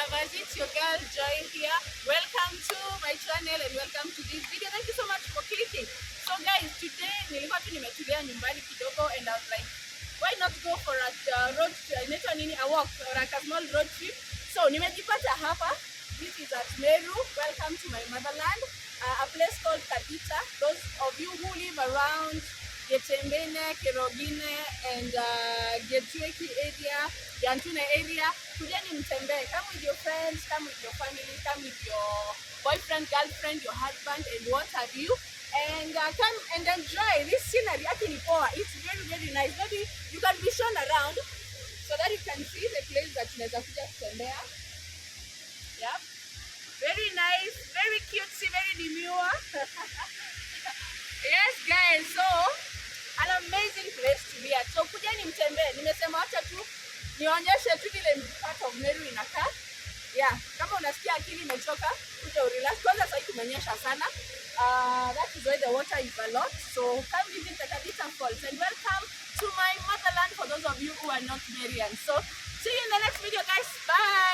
lovers, it's your girl Joy here. Welcome to my channel and welcome to this video. Thank you so much for clicking. So guys, today nilikuwa tu nimetulia nyumbani kidogo and I was like, why not go for a walk or a small road trip. So nimejipata hapa. This is at MERU. Welcome to my motherland, a place called Kathita. Those of you who live around Kirogine and gitwiki area, giantune area, kujeni mtembee. Come with your friends, come with your family, come with your boyfriend, girlfriend, your husband and what have you, and come and enjoy this scenery. It's very, very nice. Maybe you can be shown around so that you can see the place that tunaweza kuja kutembea. Yeah, very nice, very cutesy, very demure. Yes guys, so an amazing place to be at. So kujeni mtembee. Nimesema acha tu nionyeshe tu vile part of MERU inakaa. Yeah, kama unasikia akili imechoka, kuja urelax. Kwanza sasa kumenyesha sana. That is why the water is a lot. So come visit the Kathita Falls and welcome to my motherland for those of you who are not Marian. So see you in the next video guys. Bye.